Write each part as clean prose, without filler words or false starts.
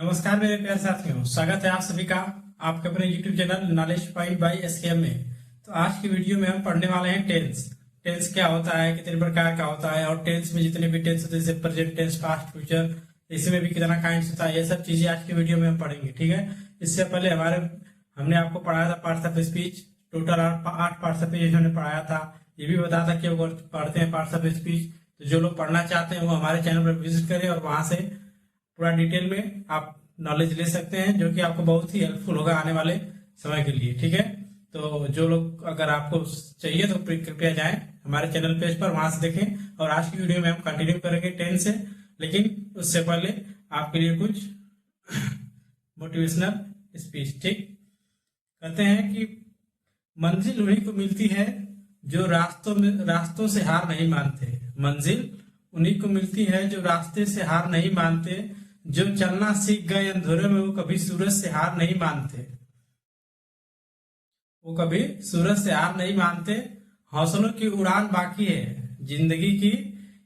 नमस्कार मेरे प्यारे साथियों, स्वागत है आप सभी का आपके अपने YouTube channel knowledge point by SKM में। तो आज की वीडियो में हम पढ़ने वाले हैं टेंस। टेंस क्या होता है, कितने प्रकार का होता है, और टेंस में जितने भी टेंस होते हैं जैसे प्रेजेंट टेंस, पास्ट, फ्यूचर, इसमें भी कितना काइंड्स होता है, ये सब चीजें आज की वीडियो में हम पढ़ेंगे। ठीक है। इससे पहले हमने आपको पढ़ाया था parts of speech. Total 8 parts of speech हमने पढ़ाया था। ये भी बताया था कि वो पढ़ते हैं पार्ट्स ऑफ स्पीच, तो जो लोग पढ़ना चाहते हैं वो हमारे चैनल पर विजिट करें और वहां से पूरा डिटेल में आप नॉलेज ले सकते हैं, जो कि आपको बहुत ही हेल्पफुल होगा आने वाले समय के लिए। ठीक है। तो जो लोग अगर आपको चाहिए तो कृपया जाएं हमारे चैनल पेज पर, वहां से देखें। और आज की वीडियो में हम कंटिन्यू करेंगे 10 से, लेकिन उससे पहले आपके लिए कुछ मोटिवेशनल स्पीच। ठीक। कहते हैं कि मंजिल उन्हीं को मिलती है जो रास्तों से हार नहीं मानते। मंजिल उन्हीं को मिलती है जो रास्ते से हार नहीं मानते। जो चलना सीख गए अंधेरे में वो कभी सूरज से हार नहीं मानते। वो कभी सूरज से हार नहीं मानते। हौसलों की उड़ान बाकी है, जिंदगी की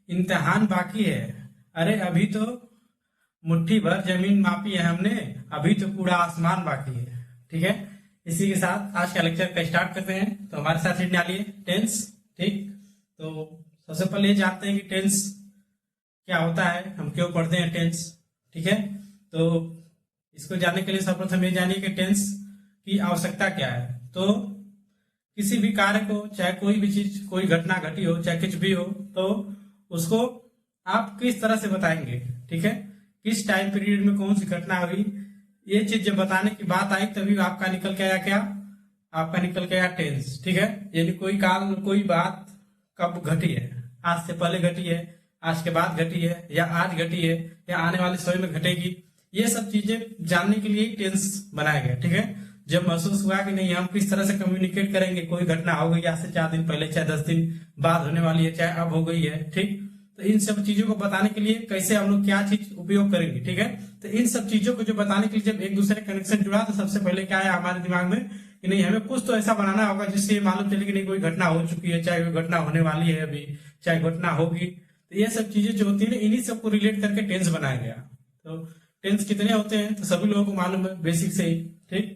इम्तिहान बाकी है। अरे अभी तो मुट्ठी भर जमीन मापी है हमने, अभी तो पूरा आसमान बाकी है। ठीक है। इसी के साथ आज का लेक्चर का स्टार्ट करते हैं। तो हमारे साथ सीट डालिए टेंस। ठीक। तो सबसे पहले ये जानते हैं कि टेंस क्या होता है, हम क्यों पढ़ते हैं टेंस। ठीक है। तो इसको जानने के लिए सर्वप्रथम ये जानिए कि टेंस की आवश्यकता क्या है। तो किसी भी कार्य को, चाहे कोई भी चीज, कोई घटना घटी हो, चाहे कुछ भी हो, तो उसको आप किस तरह से बताएंगे। ठीक है। किस टाइम पीरियड में कौन सी घटना हुई, ये चीज जब बताने की बात आई तभी आपका निकल के आया क्या, आपका निकल के आया टेंस। ठीक है। यानी कोई काल, कोई बात कब घटी है, आज से पहले घटी है, आज के बाद घटी है, या आज घटी है, या आने वाले समय में घटेगी, ये सब चीजें जानने के लिए टेंस बनाया गया। ठीक है। जब महसूस हुआ कि नहीं, हम किस तरह से कम्युनिकेट करेंगे, कोई घटना हो गई आज से 4 दिन पहले, चाहे 10 दिन बाद होने वाली है, चाहे अब हो गई है। ठीक। तो इन सब चीजों को बताने के लिए कैसे हम लोग क्या चीज उपयोग करेंगे। ठीक है। तो इन सब चीजों को जो बताने के लिए जब एक दूसरे कनेक्शन जुड़ा, तो सबसे पहले क्या है हमारे दिमाग में कि नहीं, हमें कुछ तो ऐसा बनाना होगा जिससे मालूम चले कि नहीं कोई घटना हो चुकी है, चाहे कोई घटना होने वाली है अभी, चाहे घटना होगी। तो ये सब चीजें जो होती है, इन्हीं सबको रिलेट करके टेंस बनाया गया। तो टेंस कितने होते हैं तो सभी लोगों को मालूम है बेसिक से ही। ठीक।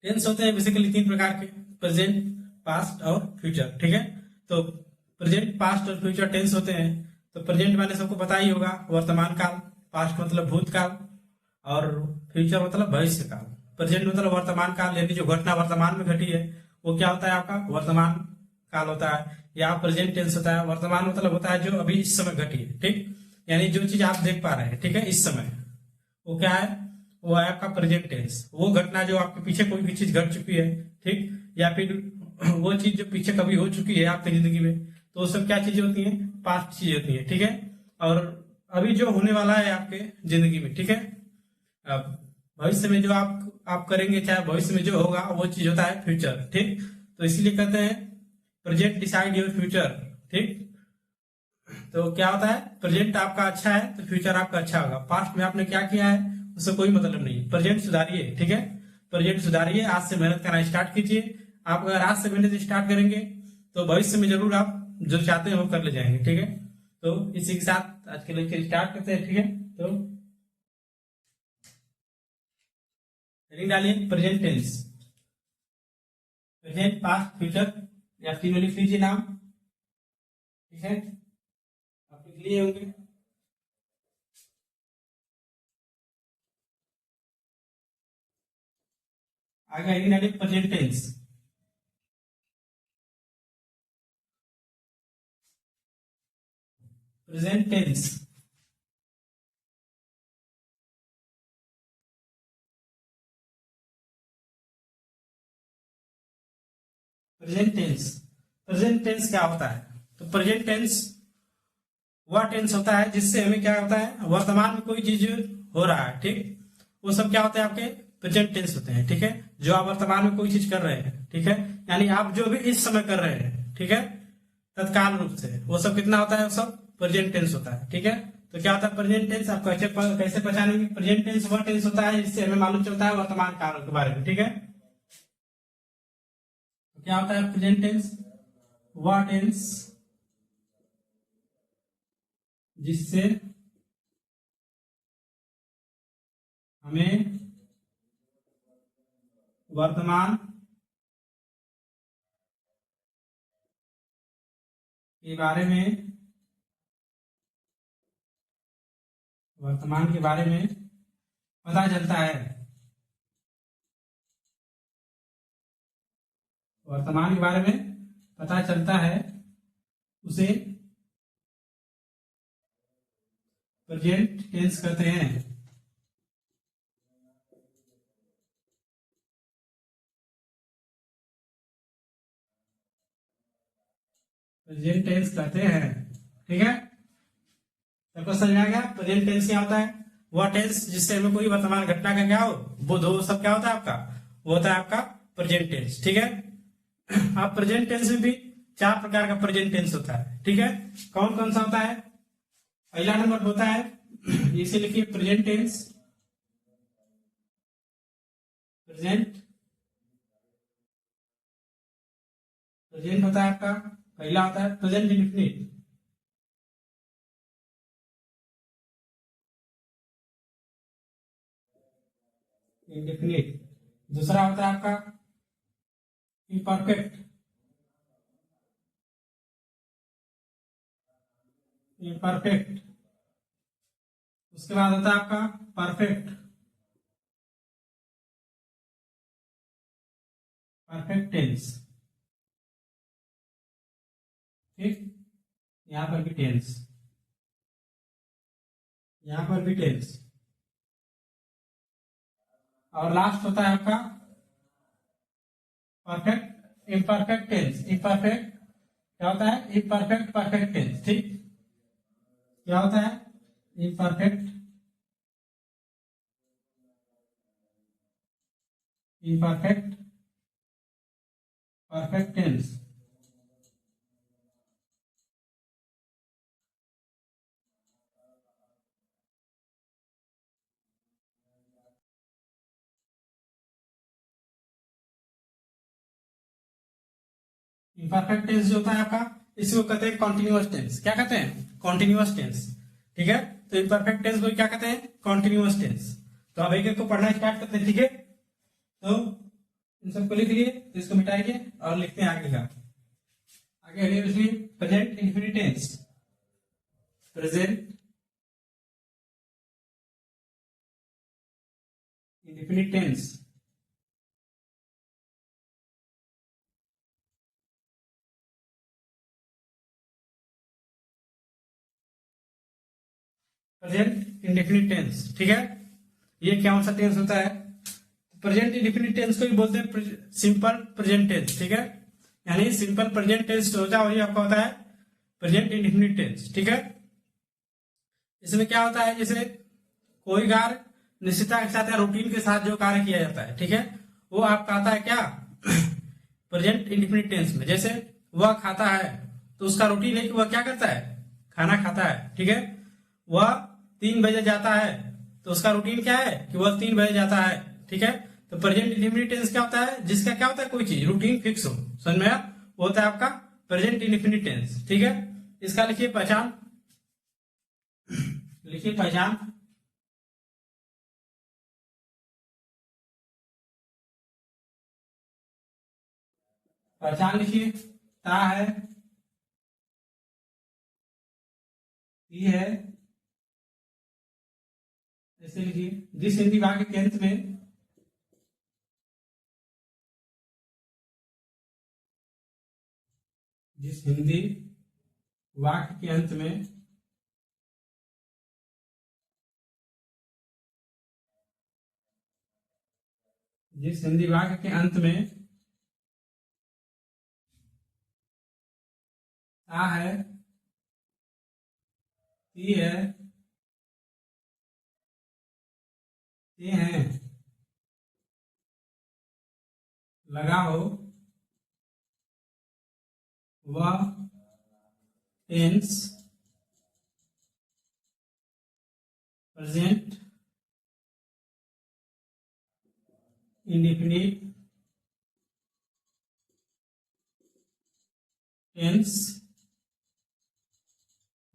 टेंस होते हैं बेसिकली 3 प्रकार के, प्रेजेंट, पास्ट और फ्यूचर। ठीक है। तो प्रेजेंट, पास्ट और फ्यूचर टेंस होते हैं। तो प्रेजेंट मैंने सबको पता ही होगा, वर्तमान काल। पास्ट मतलब भूतकाल, और फ्यूचर मतलब भविष्य काल। प्रेजेंट मतलब वर्तमान काल, यानी जो घटना वर्तमान में घटी है वो क्या होता है, आपका वर्तमान काल होता है, या प्रेजेंट टेंस होता है। वर्तमान मतलब होता है जो अभी इस समय घटी है। ठीक। यानी जो चीज आप देख पा रहे हैं, ठीक है, इस समय, वो क्या है, वो है आपका प्रेजेंट टेंस। वो घटना जो आपके पीछे कोई भी चीज घट चुकी है, ठीक, या फिर वो चीज जो पीछे कभी हो चुकी है आपकी जिंदगी में, तो वो सब क्या चीजें होती हैं, पास्ट चीजें होती है। ठीक है। और अभी जो होने वाला है आपके जिंदगी में, ठीक है, अब भविष्य में जो आप करेंगे, चाहे भविष्य में जो होगा, वो चीज होता है फ्यूचर। ठीक। तो इसीलिए कहते हैं प्रेजेंट डिसाइड योर फ्यूचर। ठीक। तो क्या होता है, प्रेजेंट आपका अच्छा है तो फ्यूचर आपका अच्छा होगा। पास्ट में आपने क्या किया है उससे कोई मतलब नहीं, प्रेजेंट सुधारिए। ठीक है। प्रेजेंट सुधारिए, आज से मेहनत करना स्टार्ट कीजिए। आप अगर आज से मेहनत स्टार्ट करेंगे तो भविष्य में जरूर आप जो चाहते हैं वो कर ले जाएंगे। ठीक है। तो इसी के साथ आज के लेक्चर स्टार्ट करते हैं। ठीक है। तो हेडिंग डालिए present tense, present, past, future, या तीनों लिख लीजिए नाम। ठीक है। आप लिख लिए होंगे। आगे हेडिंग डालिए present tense, present tense, present tense. Present tense क्या होता है, तो प्रेजेंट टेंस वह टेंस होता है जिससे हमें क्या होता है, वर्तमान में कोई चीज हो रहा है, ठीक, वो सब क्या होते हैं, आपके प्रेजेंट टेंस होते हैं। ठीक है। जो आप वर्तमान में कोई चीज कर रहे हैं, ठीक है, यानी आप जो भी इस समय कर रहे हैं, ठीक है, तत्काल रूप से, वो सब कितना होता है, वो सब प्रेजेंट टेंस होता है। ठीक है। तो क्या होता है प्रेजेंट टेंस, आप कैसे पहचानेंगे, प्रेजेंट टेंस वह टेंस होता है जिससे हमें मालूम चलता है वर्तमान काल के बारे में। ठीक है। तो क्या होता है प्रेजेंट टेंस, वह टेंस जिससे हमें वर्तमान के बारे में पता चलता है। वर्तमान के बारे में पता चलता है उसे प्रेजेंट टेंस कहते हैं। प्रेजेंट टेंस कहते हैं। ठीक है, सबको समझ में आ गया। प्रेजेंट टेंस क्या होता है? वह टेंस जिससे हमें कोई वर्तमान घटना का क्या हो, बुध हो, सब क्या होता है आपका, वो होता है आपका प्रेजेंट टेंस। ठीक है, अब प्रेजेंट टेंस में भी 4 प्रकार का प्रेजेंट टेंस होता है। ठीक है, कौन कौन सा होता है? पहला नंबर होता है, इसे लिखिए प्रेजेंट टेंस। प्रेजेंट होता है आपका, पहला होता है प्रेजेंट इंडेफिनिट। दूसरा होता है आपका इम्परफेक्ट। उसके बाद होता है आपका परफेक्ट टेंस। ठीक, यहां पर भी टेंस, यहां पर भी टेंस। और लास्ट होता है आपका परफेक्ट इम्परफेक्ट टेंस। इम्परफेक्ट क्या होता है? Imperfect perfect tense. ठीक, क्या होता है? Imperfect perfect tense. Imperfect tense जो होता है आपका, इसको कहते हैं कॉन्टिन्यूअस टेंस। क्या कहते हैं? Continuous tense. ठीक है, तो इम्परफेक्ट टेंस को क्या कहते हैं? Continuous tense. तो अब एक एक को पढ़ना स्टार्ट करते हैं। ठीक है, तो इन सबको लिख लिए, तो इसको मिटाइए और लिखते हैं आगे का। आगे present indefinite tense. Present indefinite tense. Present indefinite tense. ठीक है, ये क्या सा टेंस होता है? प्रेजेंट इंडेफिनिट टेंस को भी बोलते हैं सिंपल प्रेजेंट टेंस। ठीक है, यानी सिंपल प्रेजेंट टेंस होता है, और ये आपका होता है प्रेजेंट इंडेफिनिट टेंस। ठीक है, इसमें क्या होता है? जैसे कोई कार्य निश्चितता के साथ या रूटीन के साथ जो कार्य किया जाता है, ठीक है, वो आपका आता है क्या? प्रेजेंट इंडेफिनिट टेंस में। जैसे वह खाता है, तो उसका रूटीन है कि वह क्या करता है? खाना खाता है। ठीक है, वह 3 बजे जाता है, तो उसका रूटीन क्या है? कि वह 3 बजे जाता है। ठीक है, तो प्रेजेंट इंडेफिनिट टेंस क्या होता है? जिसका क्या होता है? कोई चीज रूटीन फिक्स हो। समझ में आया? वो होता है आपका प्रेजेंट इंडेफिनिट टेंस। ठीक है, इसका लिखिए पहचान। लिखिए पहचान। पहचान लिखिए, ता है, ती है, ऐसे लिखिए। जिस हिंदी वाक्य के अंत में जिस हिंदी वाक्य के अंत में जिस हिंदी वाक्य के अंत में ता है, ती है, ते हैं, लगा हो, वह टेंस प्रेजेंट इंडेफिनिट टेंस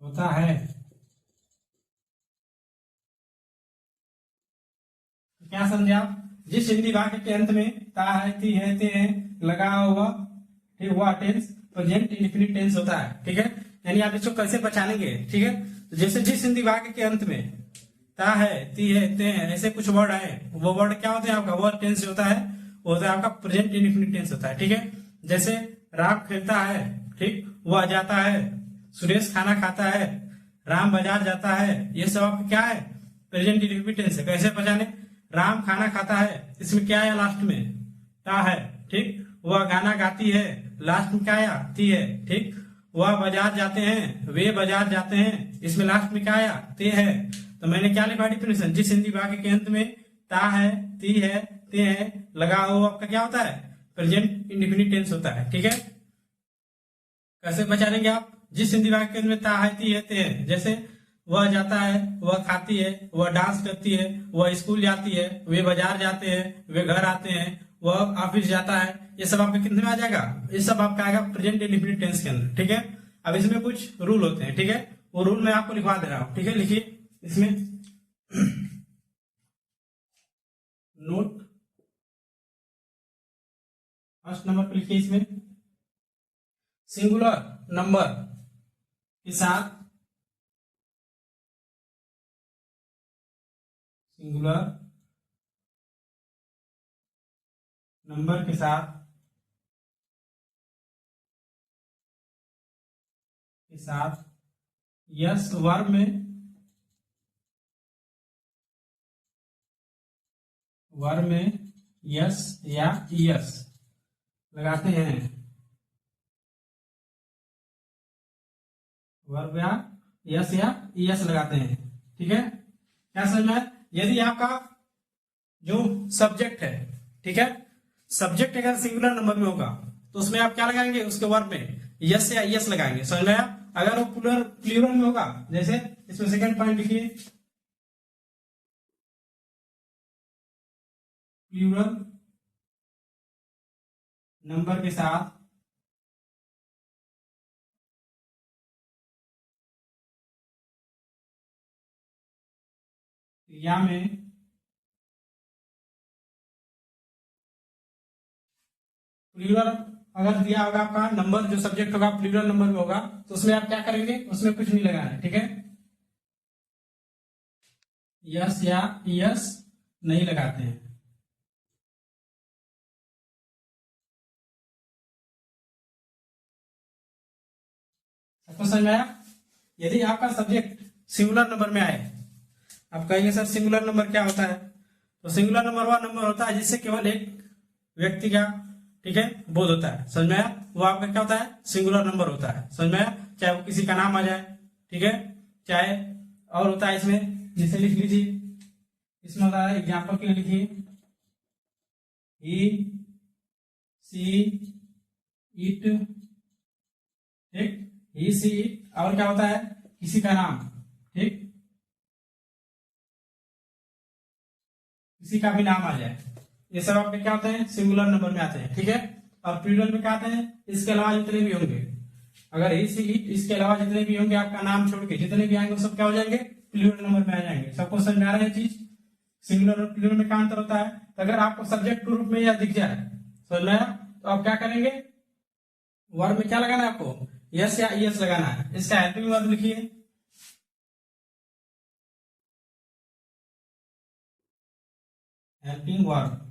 होता है। क्या समझे आप? जिस हिंदी वाक्य के अंत में ता है, ती है, ते है लगा हुआ, ठीक, वह टेंस प्रेजेंट इंडेफिनिट टेंस होता है। ठीक है, यानी आप इसको कैसे पहचानेंगे? ठीक है, तो जैसे जिस हिंदी वाक्य के अंत में ता है, ती है, ते है ऐसे कुछ वर्ड आए, वो वर्ड क्या होते हैं आपका? वो टेंस होता है, वो होता है आपका प्रेजेंट इंडेफिनिट टेंस होता है। ठीक है, जैसे राम खेलता है, ठीक, वह जाता है, सुरेश खाना खाता है, राम बाजार जाता है, ये सब आपका क्या है? प्रेजेंट इंडेफिनिट टेंस है। कैसे पहचाने? राम खाना खाता है, इसमें क्या आया लास्ट में? ता है। ठीक, वह गाना गाती है, लास्ट में क्या आया? ती है। ठीक, वह बाजार जाते हैं, वे बाजार जाते हैं, इसमें लास्ट में क्या आया? ते है। तो मैंने क्या लिखा डिफिनेशन? जिस हिंदी वाक्य के अंत में ता है, ती है, ते है लगा हुआ आपका क्या होता है? प्रेजेंट इंडेफिनिट टेंस होता है। ठीक है, कैसे पहचानेंगे आप? जिस हिंदी वाक्य के अंत में ता है, ती है, ते है, जैसे वह जाता है, वह खाती है, वह डांस करती है, वह स्कूल जाती है, वे बाजार जाते हैं, वे घर आते हैं, वह ऑफिस जाता है, ये सब आपके कितने में आ जाएगा? ये सब आपका आएगा प्रेजेंट इंडेफिनिट टेंस के अंदर। ठीक है, अब इसमें कुछ रूल होते हैं। ठीक है, वो रूल मैं आपको लिखवा दे रहा हूं। ठीक है, लिखिए इसमें नोट फर्स्ट नंबर पे लिखिए, इसमें सिंगुलर नंबर के साथ, सिंगुलर नंबर के साथ यस वर्ब में यस या यस लगाते हैं, वर्ब या यस लगाते हैं। ठीक है, क्या समझ में आया? यदि आपका जो सब्जेक्ट है, ठीक है, सब्जेक्ट अगर सिंगुलर नंबर में होगा तो उसमें आप क्या लगाएंगे? उसके वर्ब में यस या यस लगाएंगे। समझ में आया? अगर वो प्लूरल में होगा, जैसे इसमें सेकंड पॉइंट लिखिए, प्लूरल नंबर के साथ क्रिया में प्लूरल अगर दिया होगा आपका नंबर, जो सब्जेक्ट होगा प्लूरल नंबर में होगा, तो उसमें आप क्या करेंगे? उसमें कुछ नहीं लगाना है। ठीक है, यस या यस नहीं लगाते हैं। सबको समझ में आया? यदि आपका सब्जेक्ट सिंगुलर नंबर में आए, आप कहेंगे सर सिंगुलर नंबर क्या होता है? तो सिंगुलर नंबर वह नंबर होता है जिससे केवल एक व्यक्ति का, ठीक है, बोध होता है। समझ में आया? वो आपका क्या होता है? सिंगुलर नंबर होता है। समझ में आया? चाहे वो किसी का नाम आ जाए, ठीक है, चाहे और होता है इसमें, जैसे लिख लीजिए, इसमें होता है एग्जाम्पल के लिए लिखिए, ही, सी, इट, ठीक, ही, सी, इट, और क्या होता है? किसी का नाम, ठीक, किसी का भी नाम आ जाए, ये सब आपके क्या होते हैं? सिंगुलर नंबर में आते हैं। ठीक है, और प्लूरल में क्या आते हैं? इसके अलावा जितने भी होंगे, अगर ही, सी, इट, इसके अलावा जितने भी होंगे, आपका नाम छोड़ के जितने भी आएंगे वो सब क्या हो जाएंगे? प्लूरल नंबर में आ जाएंगे। सबको समझ में आ रहा है चीज? सिंगुलर और प्लूरल में क्या अंतर होता है? तो अगर आपको सब्जेक्ट के रूप में यह दिख जाए, समझ में आया? तो आप क्या करेंगे? वर्ब में क्या लगाना है आपको? यस या यस लगाना है। इसका हेल्पिंग वर्ब लिखिए, हेल्पिंग वर्ब।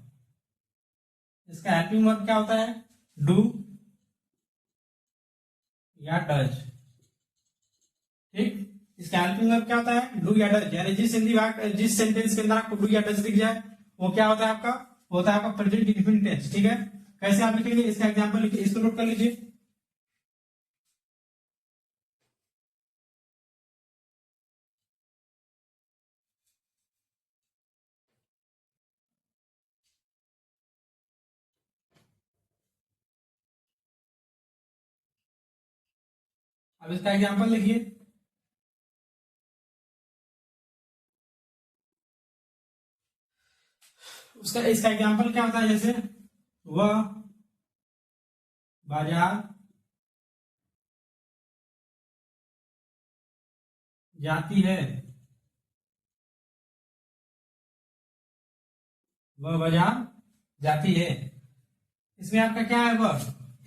इसका हेल्पिंग वर्ब क्या होता है? डू या डज। ठीक, इसका हेल्पिंग वर्ब क्या होता है? डू या डज। यानी जिस हिंदी वाक्य, जिस सेंटेंस के अंदर आपको डू या डज दिख जाए, वो क्या होता है आपका? होता है आपका प्रेजेंट इंडेफिनिट टेंस। ठीक है, कैसे आप लिखेंगे? इसका एग्जांपल लिखिए, इसको नोट कर लीजिए। अब इसका एग्जांपल लिखिए, उसका इसका एग्जांपल क्या होता है? जैसे वह बाजार जाती है, वह बाजार जाती है। इसमें आपका क्या है, वह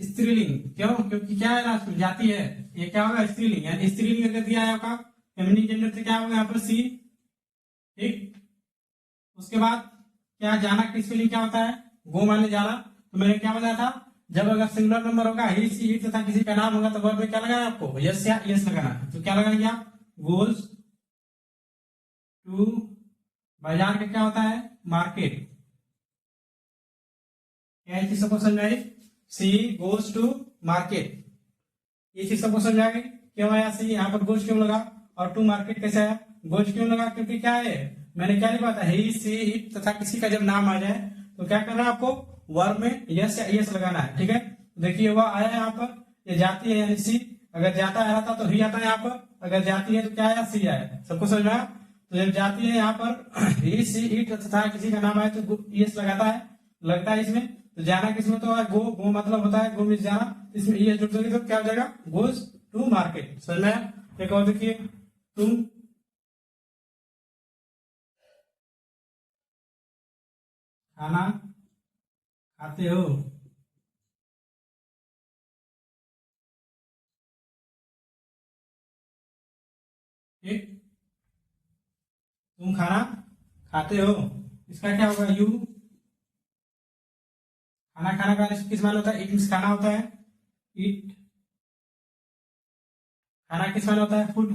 स्त्रीलिंग, क्यों? क्योंकि क्या है, लास्ट में जाती है, ये क्या होगा, स्त्रीलिंग। यानी स्त्रीलिंग अगर दिया है आपका फेमिनिन जेंडर तो क्या होगा यहाँ पर सी। ठीक, उसके बाद क्या, जाना की स्पेलिंग क्या होता है, गो माने जाना। तो मैंने क्या बताया था, जब अगर सिंगुलर नंबर होगा, ही सी इट तथा किसी का नाम होगा तो वर्ब में क्या लगाना है आपको, यस या यस लगाना है। तो क्या लगाएंगे आप, गोल्स टू, बाजार का क्या होता है, मार्केट। क्या चीज सबको समझ आई, सी गोज टू मार्केट, ये चीज सबको समझ आ गई। क्यों आया सी, यहाँ पर गोज क्यों लगा, और टू मार्केट कैसे आया, गोज क्यों लगा, क्योंकि क्या है, मैंने क्या लिखा था, ही सी इट तथा किसी का जब नाम आ जाए तो क्या करना है आपको, वर्ब में यस या यस लगाना है। ठीक है, देखिए वह आया यहाँ पर, ये जाती है यानी सी, अगर जाता आया था तो ही आता है यहाँ पर, अगर जाती है तो क्या आया, सी आया। सबको समझ में आया। तो जब जाती है यहाँ पर ही सी इट तथा किसी का नाम आए तो यस लगाता है, लगता है इसमें। तो जाना किसमें तो है, गो, गो मतलब होता है, गो मीन्स जाना, इसमें ये जुड़ दोगे तो क्या हो जाएगा, गोज टू मार्केट। समझ में आया। एक और देखिए, तुम खाना खाते हो, ठीक, तुम खाना खाते हो, इसका क्या होगा, यू। खाना खाना का किस मान होता है, इट मीन्स खाना होता है, इट। खाना किस मान होता है, फूड,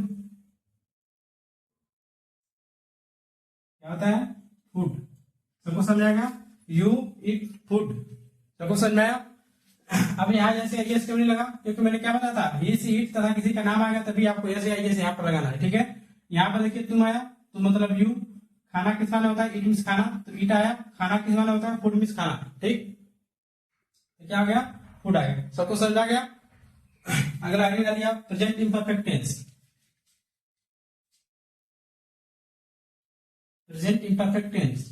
क्या होता है, फूड। सबको समझाएगा, यू इट फूड। सबको समझ में आया। अब यहाँ जैसे यस क्यों नहीं लगा, क्योंकि मैंने क्या बताया था, ही सी इट तथा किसी का नाम आएगा तभी आपको यस या यस यहाँ पर लगाना है। ठीक है, यहाँ पर देखिए तुम आया तो मतलब यू, खाना किस माने होता है, इट मीन्स खाना, तो इट आया, खाना किस माने होता है, फूड मीन्स खाना। ठीक, तो क्या आ गया, फूड आ गया। सबको समझ आ गया। अगला आगे डालिए आप, present imperfect tense. Present imperfect tense,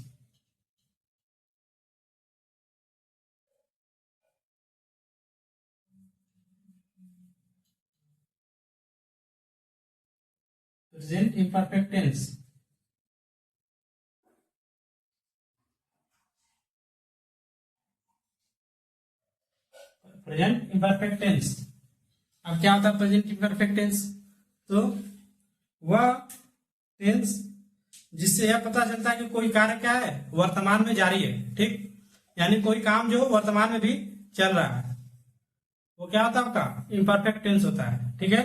present imperfect tense, present imperfect tense. अब क्या होता है प्रेजेंट इम्परफेक्ट टेंस, तो वह टेंस जिससे यह पता चलता है कि कोई कार्य क्या है, वर्तमान में जारी है। ठीक, यानी कोई काम जो वर्तमान में भी चल रहा है, वो क्या होता है आपका, इम्परफेक्ट टेंस होता है। ठीक है,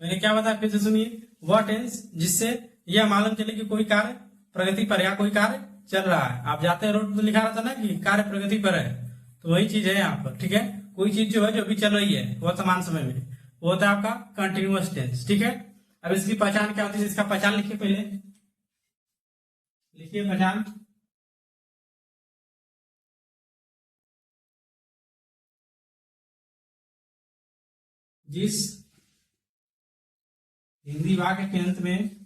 मैंने क्या बताया फिर से सुनिए, वह टेंस जिससे यह मालूम चले कि कोई कार्य प्रगति पर या कोई कार्य चल रहा है। आप जाते हैं रोड तो लिखा रहता ना कि कार्य प्रगति पर है, तो वही चीज है यहाँ पर। ठीक है, कोई चीज जो है जो भी चल रही है वर्तमान समय में, वो होता है आपका कंटिन्यूअस टेंस। ठीक है, अब इसकी पहचान क्या होती है, इसका पहचान लिखिए, पहले लिखिए पहचान। जिस हिंदी वाक्य के अंत में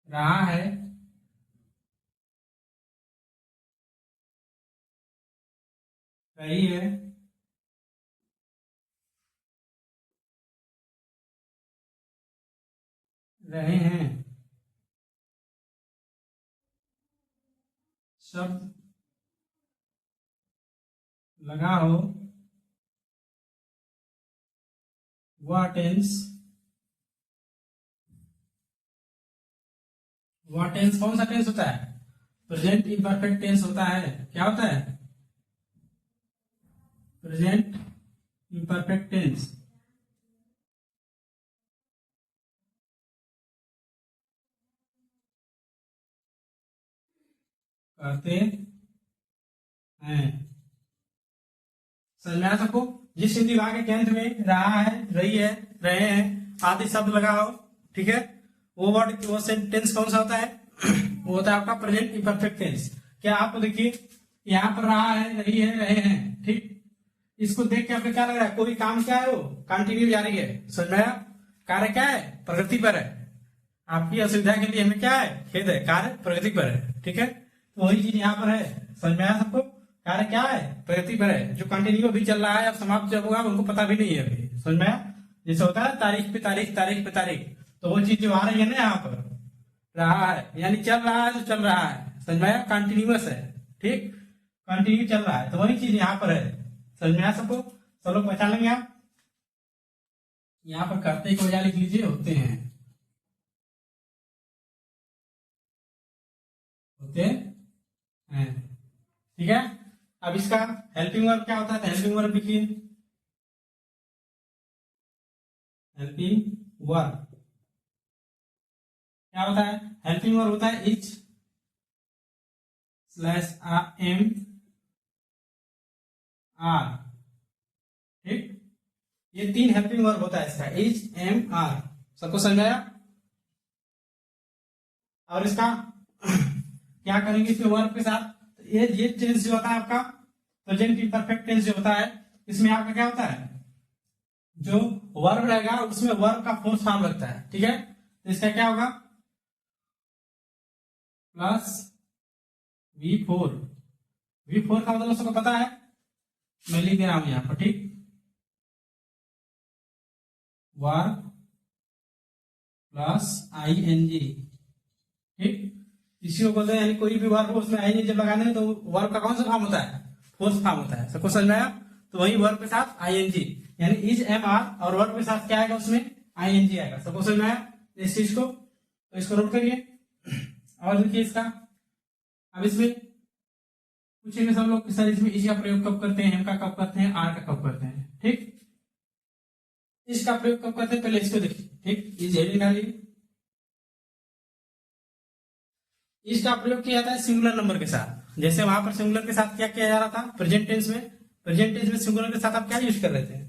रहा है, रही है, रहे हैं, शब्द लगा हो, वह टेंस, वह टेंस कौन सा टेंस होता है, प्रेजेंट इम्परफेक्ट टेंस होता है। क्या होता है, प्रेजेंट इम्परफेक्ट टेंस। कहते हैं, समझ में आया सबको। जिस हिंदी वाक्य के अंत में रहा है, रही है, रहे हैं आदि शब्द लगा हो, ठीक है, वो वर्ड, वो टेंस कौन सा होता है, वो होता है आपका प्रेजेंट इम्परफेक्ट टेंस। क्या आपको देखिए यहाँ पर रहा है, रही है, रहे हैं। ठीक, इसको देख के आपको क्या लग रहा है, कोई काम क्या है, वो कंटिन्यू जारी है। समझ में आया, कार्य क्या है, प्रगति पर है। आपकी असुविधा के लिए हमें क्या है, खेद है, कार्य प्रगति पर है। ठीक है, तो वही चीज यहाँ पर है। समझ में आया सबको। कार्य क्या है, प्रगति पर है, जो कंटिन्यू अभी चल रहा है, अब समाप्त जब होगा उनको पता भी नहीं है अभी, समझ में आया? जैसे होता है तारीख पे तारीख, तारीख पे तारीख, तो वो चीज जो आ रही है ना यहाँ पर रहा है, यानी चल रहा है तो चल रहा है, समझ में आया? कंटिन्यूअस है, ठीक, कंटिन्यू चल रहा है, तो वही चीज यहाँ पर है, समझ में आया सबको? सब लोग पहचान लेंगे आप? यहाँ पर करते को लिख लीजिए, होते हैं, होते हैं, ठीक है। अब इसका हेल्पिंग वर्ब क्या होता है, हेल्पिंग वर्ब लिखिए, हेल्पिंग वर्ब क्या होता है? हेल्पिंग वर्ब होता है इच स्लैश एम आर, ठीक, ये 3 हेल्पिंग वर्ब होता है इसका, इच एम आर, सबको समझाया? और इसका क्या करेंगे इसके वर्ब के साथ, ये टेंस जो होता है आपका प्रेजेंट परफेक्ट टेंस जो होता है, इसमें आपका क्या होता है, जो वर्ब रहेगा उसमें वर्ब का फोर्थ फॉर्म लगता है, ठीक है, तो इसका क्या होगा, प्लस V4, V4 का मतलब सबको पता है, मैं लिख दे रहा हूं यहां पर, ठीक, वर्ब प्लस ING, ठीक, इसी को बोलते हैं, यानी कोई भी वर्ब हो उसमें ING जब लगाने तो वर्ब का कौन सा फॉर्म होता है, फोर्थ फॉर्म होता है, सबको समझ में आया? तो वही वर्ब के साथ ING, यानी इज एम आर, और वर्ब के साथ क्या आएगा उसमें, ING आएगा, सबको समझ में आया इस चीज को? तो इसको नोट करिए और देखिए इसका, अब इसमें पूछेंगे सब लोग कि सर इसमें इस का प्रयोग कब करते हैं, एम का कब करते हैं, आर का कब करते हैं, ठीक, इसका प्रयोग कब करते हैं पहले इसको देखिए, ठीक, इज हेडिंग डालिए, इसका प्रयोग किया जाता है सिंगुलर नंबर के साथ, जैसे वहां पर सिंगुलर के साथ क्या किया जा रहा था प्रेजेंट टेंस में, प्रेजेंट टेंस में सिंगुलर के साथ आप क्या यूज कर रहे थे,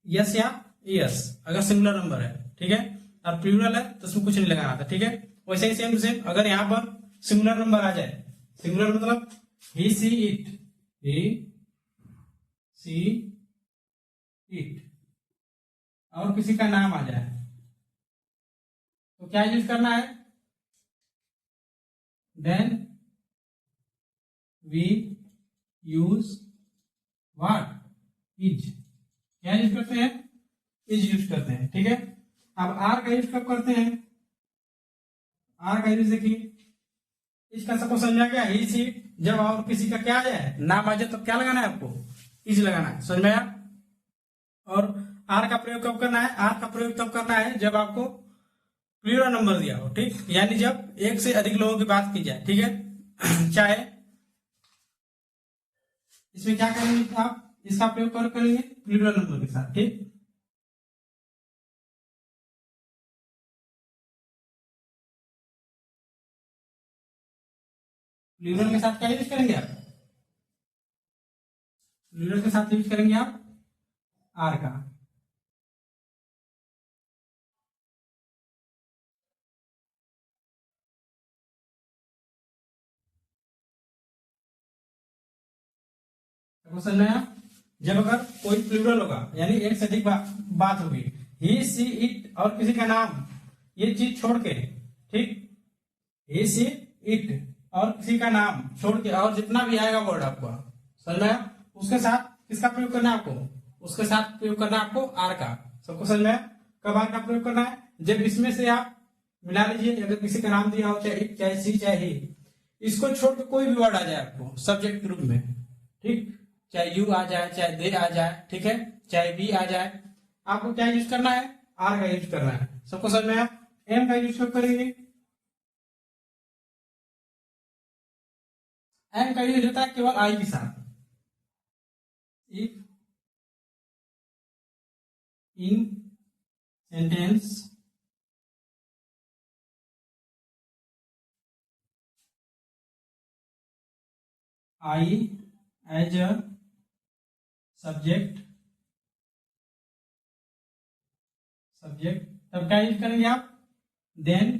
यस या यस, अगर सिंगुलर नंबर है, ठीक है, और प्लूरल है तो उसमें कुछ नहीं लगाना था, ठीक है, वैसे ही सेम टू सेम अगर यहाँ पर सिंगुलर नंबर आ जाए, सिंगुलर मतलब ही see it, he see it, और किसी का नाम आ जाए तो क्या यूज करना है, then we use what, is, क्या यूज करते हैं, इज यूज करते हैं, ठीक है। अब आर का यूज कब करते हैं, आर का यूज देखिए, इसका सबको समझा गया, ही सी, जब और किसी का क्या आ जाए, नाम आ जाए तो क्या लगाना है आपको, इज लगाना है, समझ में आया? और आर का प्रयोग कब करना है, आर का प्रयोग तब करना है जब आपको प्लूरल नंबर दिया हो, ठीक, यानी जब एक से अधिक लोगों की बात की जाए, ठीक है, चाहे इसमें क्या करेंगे आप, इसका प्रयोग करेंगे प्लूरल नंबर के साथ, ठीक, प्लूरल के साथ क्या यूज करेंगे आप, प्लूरल के साथ यूज करेंगे आप आर का, समझ में आया? जब अगर कोई प्लूरल होगा यानी एक से अधिक बात होगी, ही सी इट और किसी का नाम, ये चीज छोड़ के, ठीक, ही सी इट और किसी का नाम छोड़ के और जितना भी आएगा वर्ड आपको, समझ में आया? उसके साथ किसका प्रयोग करना है आपको, उसके साथ प्रयोग करना है आपको आर का, सबको समझ में आया? कब आर का प्रयोग करना है, जब इसमें से आप मिला लीजिए, अगर किसी का नाम दिया हो, चाहे इट, चाहे सी, चाहे ही, इसको छोड़ के कोई भी वर्ड आ जाए आपको सब्जेक्ट के रूप में, ठीक, चाहे यू आ जाए, चाहे दे आ जाए, ठीक है, चाहे बी आ जाए, आपको क्या यूज करना है, आर का यूज करना है, सबको समझ में आया? एम का यूज कब करेंगे, एम का यूज होता है केवल आई के साथ, if in sentence I as a subject, तब क्या यूज करेंगे आप, then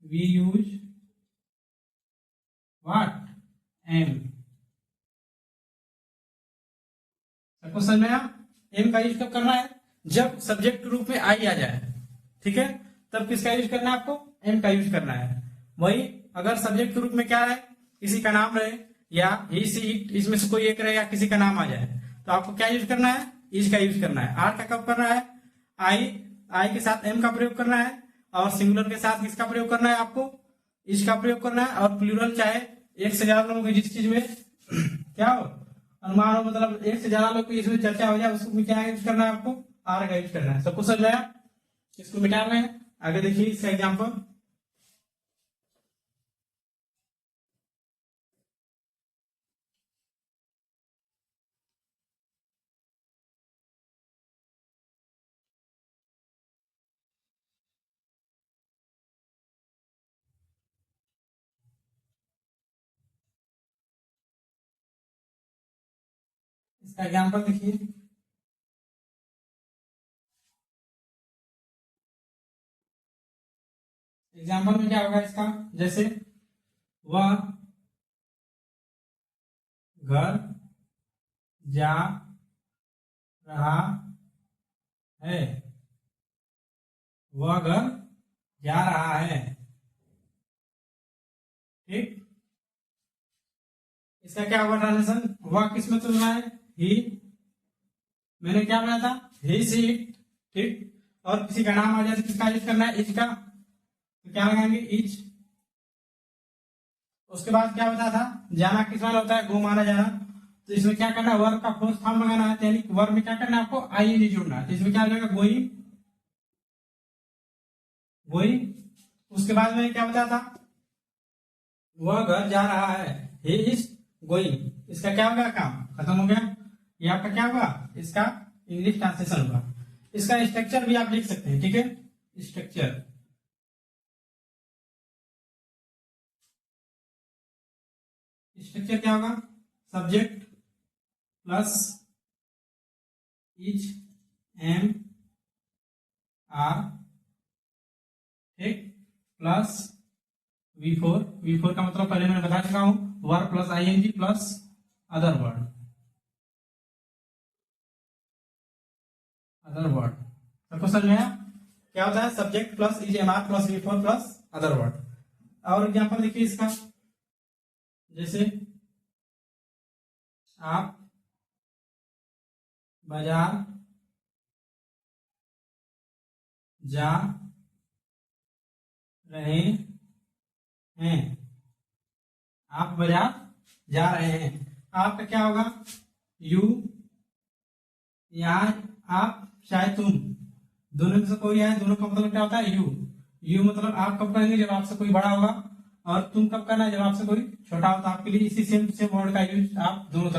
we use what, am, सबको समझ में आया? एम का यूज कब करना है, जब सब्जेक्ट के रूप में आई आ जाए, ठीक है, तब किसका यूज करना है आपको, एम का यूज करना है। वही अगर सब्जेक्ट के रूप में क्या है, किसी का नाम रहे, या ही सी इट, इसमें से कोई एक रहेगा, किसी का नाम आ जाए, तो आपको क्या यूज करना है, इज का यूज करना है। आर का कब करना है, आई आई के साथ एम का प्रयोग करना है, और सिंगुलर के साथ किसका प्रयोग करना है, आपको इज का प्रयोग करना है। और प्लूरल चाहे एक से ज्यादा लोगों की जिस चीज में क्या हो अनुमान हो, मतलब एक से ज्यादा लोग की इसमें चर्चा हो जाए, उसको क्या यूज करना है, आपको आर का यूज करना है। सब कुछ समझ आया, इसको मिटा रहे हैं। आगे देखिए इसका एग्जाम्पल, इसका एग्जाम्पल देखिए, एग्जाम्पल में क्या होगा इसका, जैसे वह घर जा रहा है, वह घर जा रहा है, ठीक। इसका क्या होगा ट्रांसलेशन, वह किस में तुलना है, ही, मैंने क्या बनाया था, ही सी इट, ठीक। और किसी का नाम आ जाए तो किसका यूज करना है, इज का, तो क्या लगाएंगे, इज। उसके बाद क्या बताया था, जाना किस वाला होता है, गो माना जाना, तो इसमें क्या करना है, वर्ब का फोर्थ फॉर्म लगाना है, यानी वर्ब में क्या करना है, आपको आईएनजी जोड़ना है, तो इसमें क्या हो जाएगा, गोइंग, गोइंग। उसके बाद में क्या बताया था, वह घर जा रहा है, ही इज गोइंग। इसका क्या होगा, काम खत्म हो गया। ये आपका क्या होगा, इसका इंग्लिश ट्रांसलेशन होगा। इसका स्ट्रक्चर भी आप लिख सकते हैं, ठीक है। स्ट्रक्चर, स्ट्रक्चर क्या होगा, subject plus is am are, ठीक, प्लस V4 का मतलब पहले मैंने बता चुका हूं, verb plus ING plus other word, other word. सबको समझ में आया, क्या होता है, subject plus is am are plus V4 plus other word. और एग्जांपल देखिए इसका, जैसे आप बाजार जा रहे हैं, आप बाजार जा रहे हैं, आपका क्या होगा, यू, यहाँ आप चाहे तुम, दोनों में से कोई है, दोनों का मतलब क्या होता है, यू। यू मतलब आप कब करेंगे, जब आपसे कोई बड़ा होगा, और तुम कब करना है, जब आपसे कोई छोटा होता है। आपके लिए इसी सेम वर्ड का यूज आप दोनों तरफ